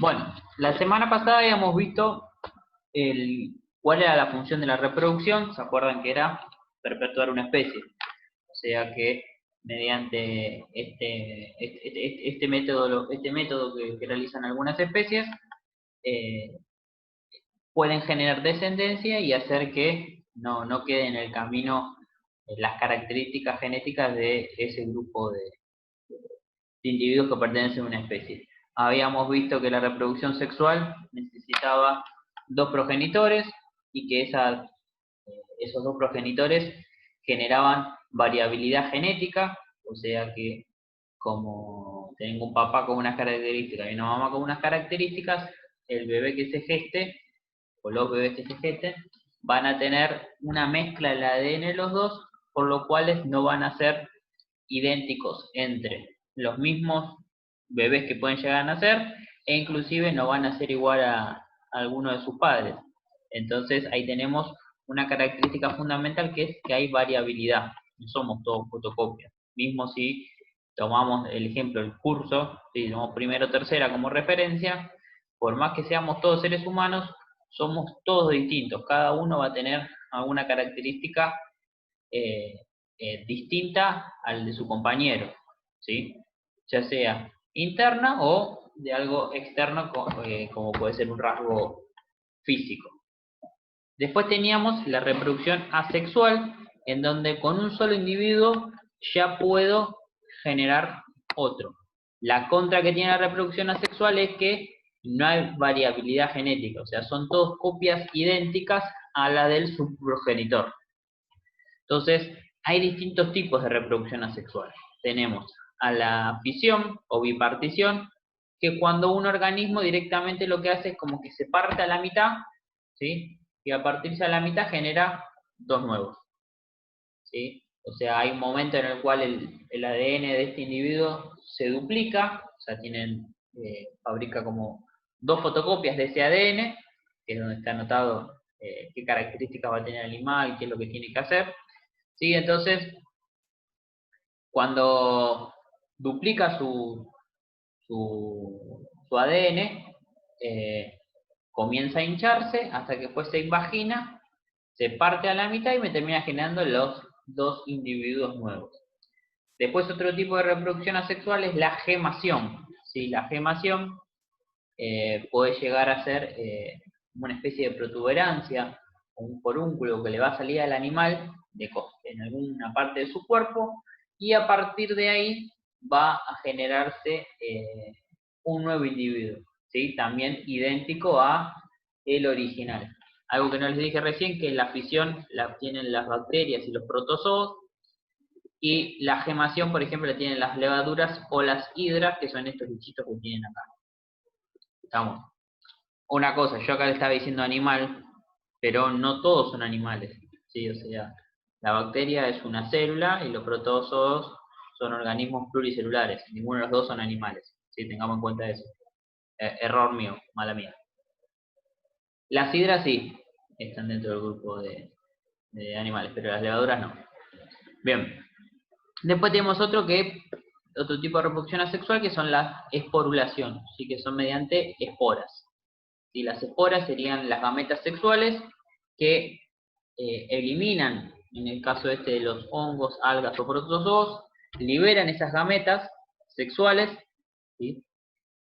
Bueno, la semana pasada habíamos visto cuál era la función de la reproducción. ¿Se acuerdan que era perpetuar una especie? O sea que mediante este método que realizan algunas especies, eh, pueden generar descendencia y hacer que no quede en el camino las características genéticas de ese grupo de individuos que pertenecen a una especie. Habíamos visto que la reproducción sexual necesitaba dos progenitores y que esos dos progenitores generaban variabilidad genética, o sea que como tengo un papá con unas características y una mamá con unas características, el bebé que se geste, o los bebés que se gesten, van a tener una mezcla del ADN de los dos, por lo cual no van a ser idénticos entre los mismos bebés que pueden llegar a nacer, e inclusive no van a ser igual a alguno de sus padres. Entonces ahí tenemos una característica fundamental, que es que hay variabilidad, no somos todos fotocopias. Mismo si tomamos el ejemplo del curso, si tomamos primero o tercera como referencia, por más que seamos todos seres humanos, somos todos distintos, cada uno va a tener alguna característica eh, distinta al de su compañero, ¿sí? Ya sea interna o de algo externo, como puede ser un rasgo físico. Después teníamos la reproducción asexual, en donde con un solo individuo ya puedo generar otro. La contra que tiene la reproducción asexual es que no hay variabilidad genética, o sea, son todas copias idénticas a la del subprogenitor. Entonces, hay distintos tipos de reproducción asexual. Tenemos a la fisión o bipartición, que cuando un organismo directamente lo que hace es como que se parte a la mitad, ¿sí? Y a partirse a la mitad genera dos nuevos, ¿sí? O sea, hay un momento en el cual el ADN de este individuo se duplica, o sea, fabrica como dos fotocopias de ese ADN, que es donde está anotado qué características va a tener el animal, qué es lo que tiene que hacer. ¿Sí? Entonces, cuando duplica su ADN, comienza a hincharse hasta que después se invagina, se parte a la mitad y me termina generando los dos individuos nuevos. Después, otro tipo de reproducción asexual es la gemación. ¿Sí? La gemación puede llegar a ser una especie de protuberancia, un forúnculo que le va a salir al animal en alguna parte de su cuerpo, y a partir de ahí va a generarse un nuevo individuo, ¿sí? También idéntico a el original. Algo que no les dije recién, que la fisión la tienen las bacterias y los protozoos, y la gemación, por ejemplo, la tienen las levaduras o las hidras, que son estos bichitos que tienen acá. ¿Estamos? Una cosa, yo acá le estaba diciendo animal, pero no todos son animales, ¿sí? O sea, la bacteria es una célula y los protozoos son organismos pluricelulares. Ninguno de los dos son animales, ¿sí? Tengamos en cuenta eso. Error mío, mala mía. Las hidras sí, están dentro del grupo de animales, pero las levaduras no. Bien. Después tenemos otro tipo de reproducción asexual, que son las esporulación, ¿sí? Que son mediante esporas. ¿Sí? Las esporas serían las gametas sexuales que eliminan, en el caso de los hongos, algas o protozoos, liberan esas gametas sexuales, ¿sí?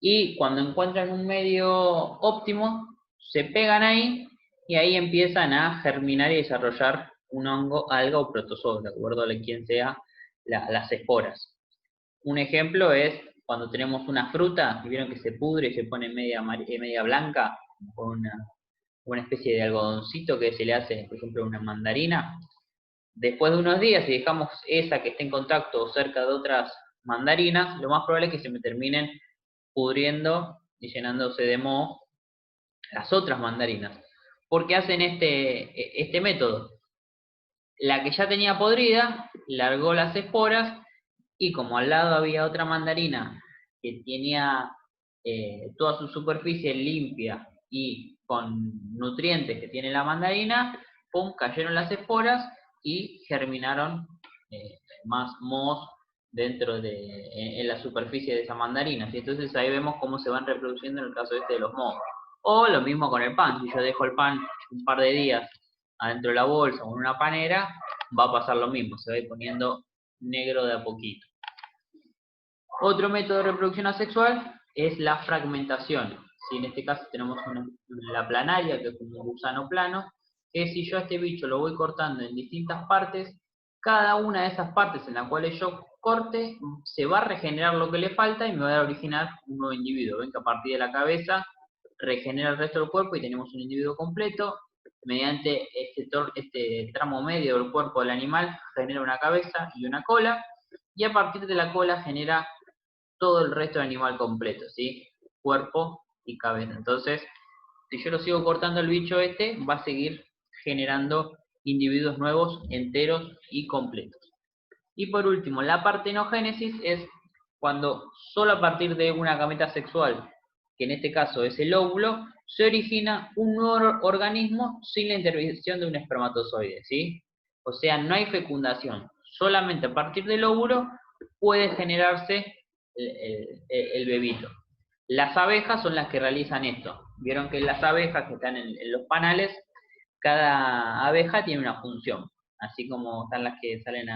Y cuando encuentran un medio óptimo, se pegan ahí y ahí empiezan a germinar y desarrollar un hongo, alga o protozoo, de acuerdo a quién sea las esporas. Un ejemplo es cuando tenemos una fruta, y vieron que se pudre y se pone media blanca, con una especie de algodoncito que se le hace, por ejemplo, a una mandarina. Después de unos días, si dejamos esa que esté en contacto cerca de otras mandarinas, lo más probable es que se me terminen pudriendo y llenándose de moho las otras mandarinas. ¿Por qué hacen este método? La que ya tenía podrida, largó las esporas, y como al lado había otra mandarina que tenía toda su superficie limpia y con nutrientes que tiene la mandarina, pum, cayeron las esporas y germinaron más mohos dentro de, en la superficie de esa mandarina, ¿sí? Entonces ahí vemos cómo se van reproduciendo en el caso este de los mohos. O lo mismo con el pan, si yo dejo el pan un par de días adentro de la bolsa o en una panera, va a pasar lo mismo, se va a ir poniendo negro de a poquito. Otro método de reproducción asexual es la fragmentación. ¿Sí? En este caso tenemos la planaria, que es como un gusano plano, que si yo a este bicho lo voy cortando en distintas partes, cada una de esas partes en las cuales yo corte, se va a regenerar lo que le falta y me va a originar un nuevo individuo. Ven que a partir de la cabeza regenera el resto del cuerpo y tenemos un individuo completo. Mediante este tramo medio del cuerpo del animal genera una cabeza y una cola, y a partir de la cola genera todo el resto del animal completo, ¿sí? Cuerpo y cabeza. Entonces, si yo lo sigo cortando el bicho este, va a seguir generando individuos nuevos, enteros y completos. Y por último, la partenogénesis es cuando solo a partir de una gameta sexual, que en este caso es el óvulo, se origina un nuevo organismo sin la intervención de un espermatozoide, ¿sí? O sea, no hay fecundación. Solamente a partir del óvulo puede generarse el bebito. Las abejas son las que realizan esto. Vieron que las abejas que están en los panales, cada abeja tiene una función. Así como están las que salen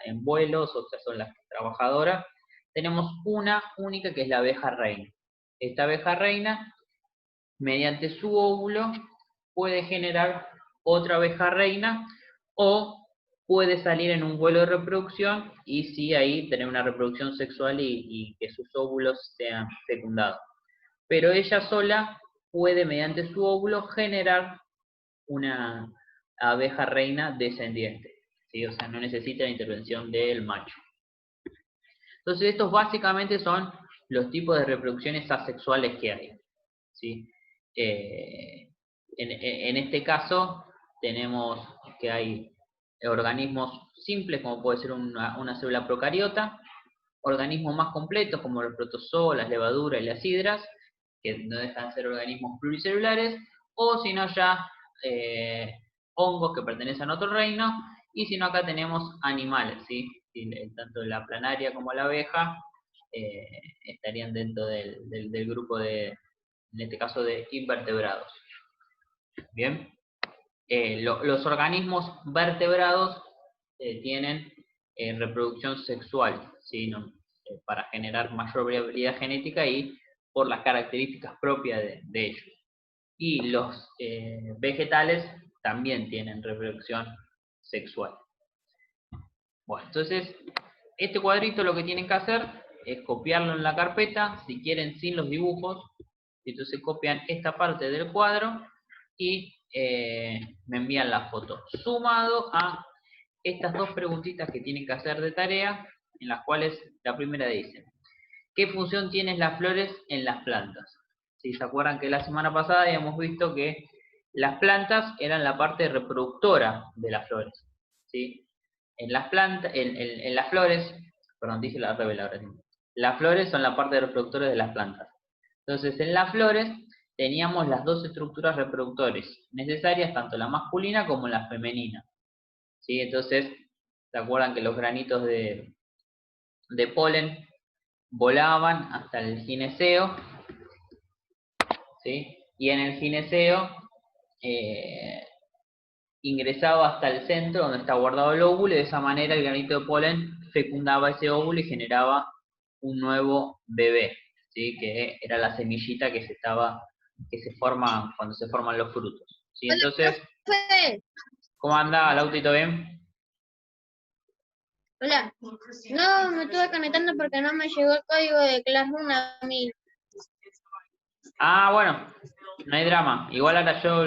en vuelos, otras son las trabajadoras. Tenemos una única que es la abeja reina. Esta abeja reina, mediante su óvulo, puede generar otra abeja reina o puede salir en un vuelo de reproducción y sí ahí tener una reproducción sexual y que sus óvulos sean fecundados. Pero ella sola puede, mediante su óvulo, generar una abeja reina descendiente, ¿sí? O sea, no necesita la intervención del macho. Entonces, estos básicamente son los tipos de reproducciones asexuales que hay, ¿sí? En este caso, tenemos que hay organismos simples, como puede ser una célula procariota, organismos más completos, como los protozoos, las levaduras y las hidras, que no dejan de ser organismos pluricelulares, o si no ya hongos que pertenecen a otro reino, y si no acá tenemos animales, ¿sí? Tanto la planaria como la abeja estarían dentro del grupo de, en este caso, de invertebrados. Bien, los organismos vertebrados tienen reproducción sexual, ¿sí? Para generar mayor variabilidad genética y por las características propias de ellos. Y los vegetales también tienen reproducción sexual. Bueno, entonces, este cuadrito lo que tienen que hacer es copiarlo en la carpeta, si quieren sin los dibujos. Entonces copian esta parte del cuadro y me envían la foto. Sumado a estas dos preguntitas que tienen que hacer de tarea, en las cuales la primera dice, ¿qué función tienen las flores en las plantas? Si se acuerdan que la semana pasada habíamos visto que las plantas eran la parte reproductora de las flores, ¿sí? En las plantas, en las flores, perdón, dije la revela ahora. Las flores son la parte reproductora de las plantas. Entonces, en las flores teníamos las dos estructuras reproductores necesarias, tanto la masculina como la femenina, ¿sí? Entonces, ¿se acuerdan que los granitos de polen volaban hasta el gineceo? ¿Sí? Y en el gineceo ingresaba hasta el centro donde está guardado el óvulo, y de esa manera el granito de polen fecundaba ese óvulo y generaba un nuevo bebé, ¿sí? Que era la semillita que se forma cuando se forman los frutos, ¿sí? Entonces, ¿cómo anda, Lautito? ¿Bien? Hola. No, me estuve conectando porque no me llegó el código de Classroom a mí. Ah, bueno, no hay drama. Igual ahora yo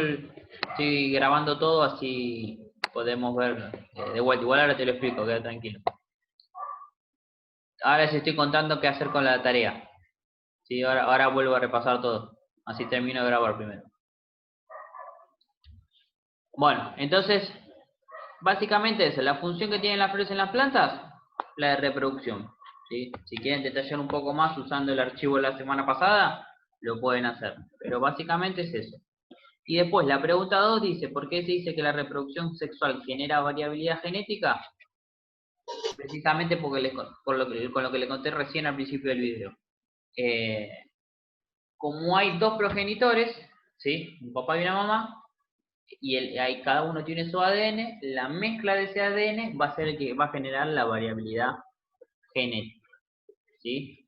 estoy grabando todo, así podemos ver de vuelta. Igual ahora te lo explico, queda tranquilo. Ahora les estoy contando qué hacer con la tarea. Sí, ahora vuelvo a repasar todo. Así termino de grabar primero. Bueno, entonces, básicamente eso. La función que tienen las flores en las plantas, la de reproducción. ¿Sí? Si quieren detallar un poco más usando el archivo de la semana pasada, lo pueden hacer. Pero básicamente es eso. Y después, la pregunta 2 dice, ¿por qué se dice que la reproducción sexual genera variabilidad genética? Precisamente porque con lo que le conté recién al principio del video. Como hay dos progenitores, ¿sí? Un papá y una mamá, y ahí cada uno tiene su ADN, la mezcla de ese ADN va a ser el que va a generar la variabilidad genética, ¿sí?